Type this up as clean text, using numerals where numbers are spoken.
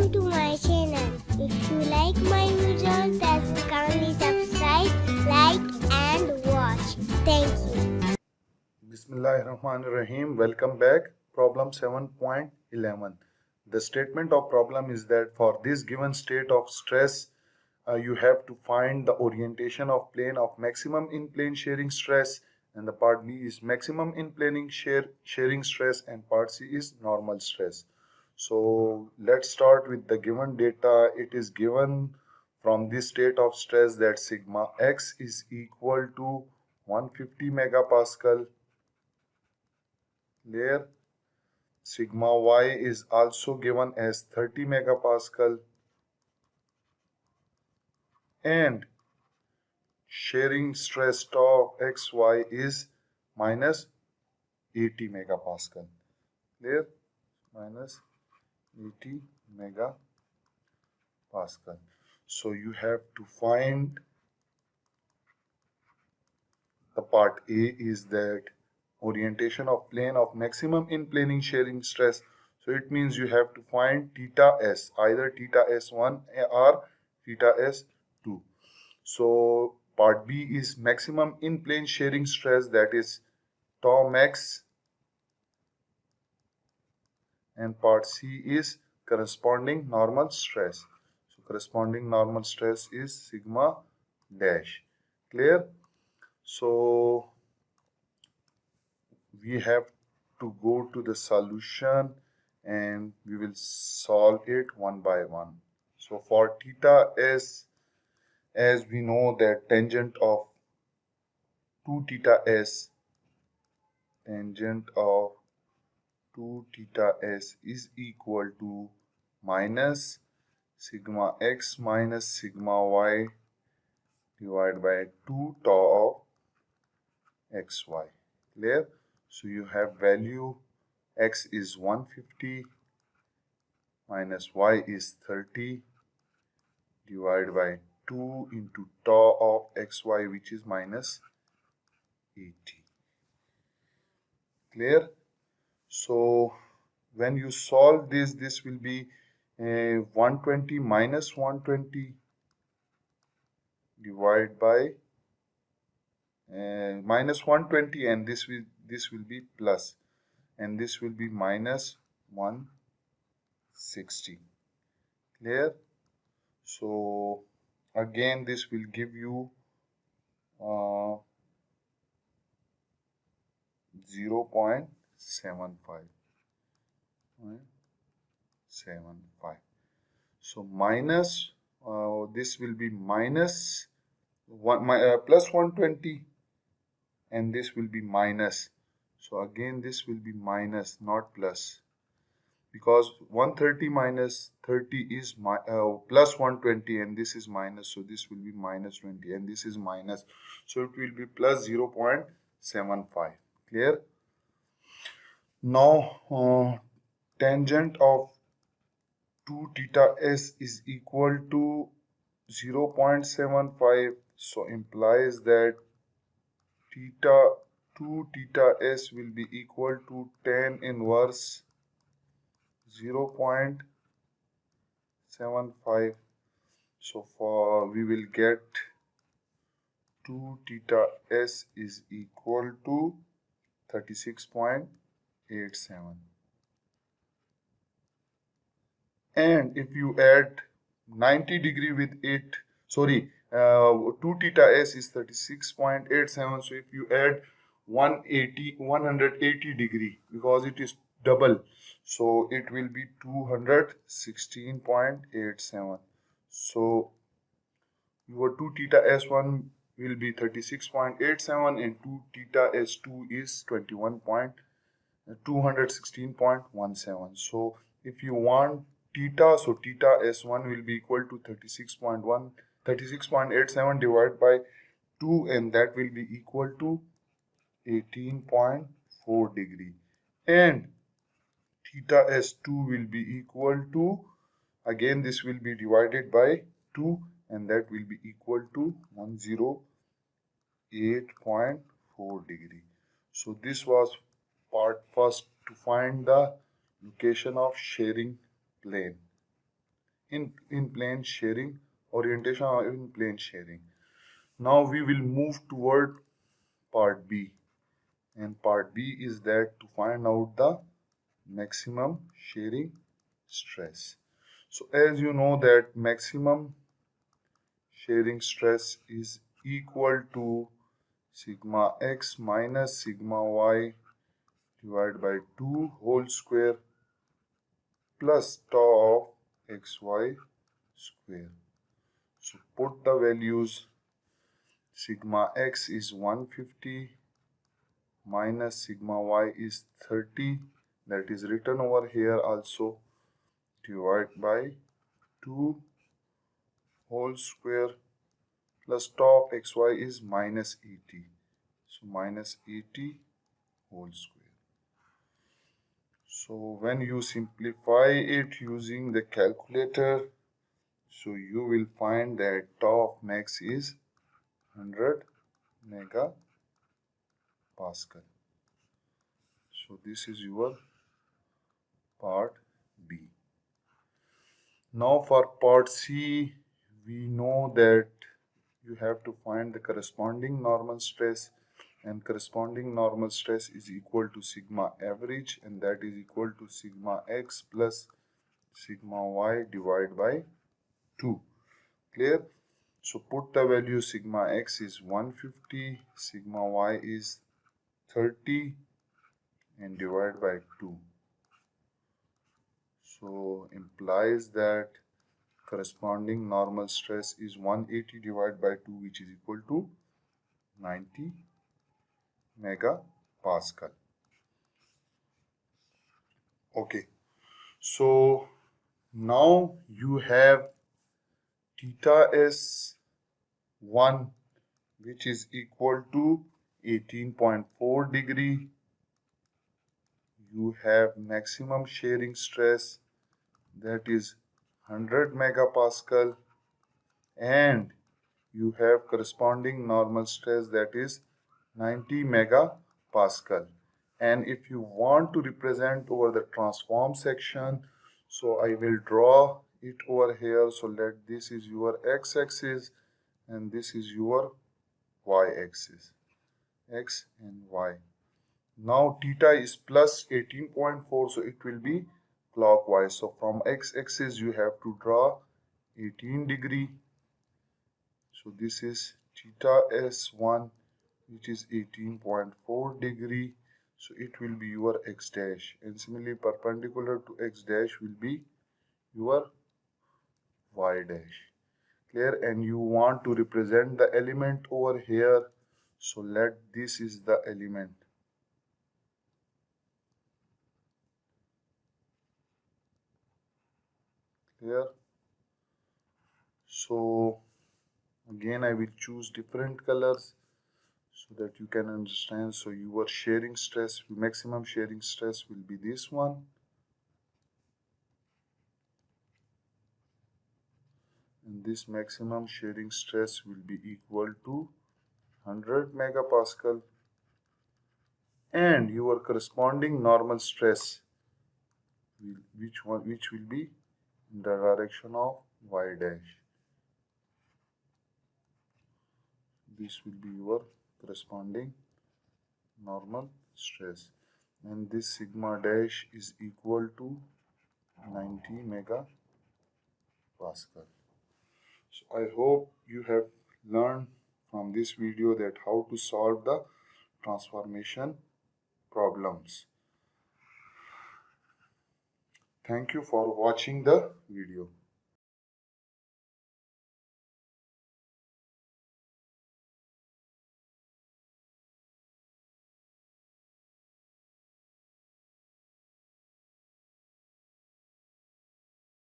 Welcome to my channel. If you like my videos, then kindly subscribe, like and watch. Thank you. Bismillahirrahmanirrahim. Welcome back. Problem 7.11. The statement of problem is that for this given state of stress, you have to find the orientation of plane of maximum in plane shearing stress, and the part B is maximum in planing shearing stress, and part C is normal stress. So let's start with the given data. It is given from this state of stress that sigma x is equal to 150 megapascal. There, sigma y is also given as 30 megapascal, and shearing stress tau xy is minus 80 megapascal. There, minus 80 megapascal. So you have to find the part A is that orientation of plane of maximum in planing shearing stress. So it means you have to find theta s, either theta s1 or theta s2. So part B is maximum in plane shearing stress, that is tau max, and part C is corresponding normal stress. So corresponding normal stress is sigma dash. Clear? So we have to go to the solution and we will solve it one by one. So for theta s, as we know that tangent of 2 theta s, tangent of 2 theta s is equal to minus sigma x minus sigma y divided by 2 tau of xy. Clear? So you have value x is 150 minus y is 30 divided by 2 into tau of xy, which is minus 80. Clear? So when you solve this, this will be 120 minus 120 divided by minus 120, and this will be plus, and this will be minus 160. Clear? So again this will give you 0.75. So minus this will be minus plus 120, and this will be minus. So again this will be minus, not plus, because 130 minus 30 is plus 120, and this is minus, so this will be minus 20, and this is minus, so it will be plus 0.75. Clear? Now tangent of 2 theta s is equal to 0.75, so implies that 2 theta s will be equal to tan inverse 0.75. So for we will get 2 theta s is equal to 36.87. And if you add 90 degree with 8, 2 theta s is 36.87, so if you add 180 degree, because it is double, so it will be 216.87. so your 2 theta s1 will be 36.87, and 2 theta s2 is 216.17. so if you want theta, so theta s1 will be equal to 36.87 divided by 2, and that will be equal to 18.4 degree, and theta s2 will be equal to, again this will be divided by 2, and that will be equal to 108.4 degree. So this was part first, to find the location of shearing plane. in plane shearing, orientation or in plane shearing. Now we will move toward part B, and part B is that to find out the maximum shearing stress. So as you know that maximum shearing stress is equal to sigma x minus sigma y divided by 2 whole square plus tau of xy square. So put the values. Sigma x is 150 minus sigma y is 30, that is written over here also, divided by 2 whole square plus tau of xy is minus 80. So minus 80 whole square. So when you simplify it using the calculator, so you will find that tau of max is 100 megapascal. So this is your part B. Now for part C, we know that you have to find the corresponding normal stress, and corresponding normal stress is equal to sigma average, and that is equal to sigma x plus sigma y divided by 2. Clear? So put the value. Sigma x is 150, sigma y is 30, and divide by 2. So implies that corresponding normal stress is 180 divided by 2, which is equal to 90 megapascal. Okay, so now you have theta S1, which is equal to 18.4 degree. You have maximum shearing stress, that is 100 megapascal, and you have corresponding normal stress, that is 90 megapascal. And if you want to represent over the transform section, so I will draw it over here. So let this is your x-axis and this is your y-axis, x and y. Now theta is plus 18.4, so it will be clockwise. So from x-axis you have to draw 18 degree. So this is theta S1, which is 18.4 degree. So it will be your x dash, and similarly perpendicular to x dash will be your y dash. Clear? And you want to represent the element over here. So let this is the element. Clear? So again I will choose different colors so that you can understand. So your shearing stress, maximum shearing stress will be this one, and this maximum shearing stress will be equal to 100 megapascal, and your corresponding normal stress which will be in the direction of y dash. This will be your corresponding normal stress, and this sigma dash is equal to 90 megapascal. So I hope you have learned from this video that how to solve the transformation problems. Thank you for watching the video.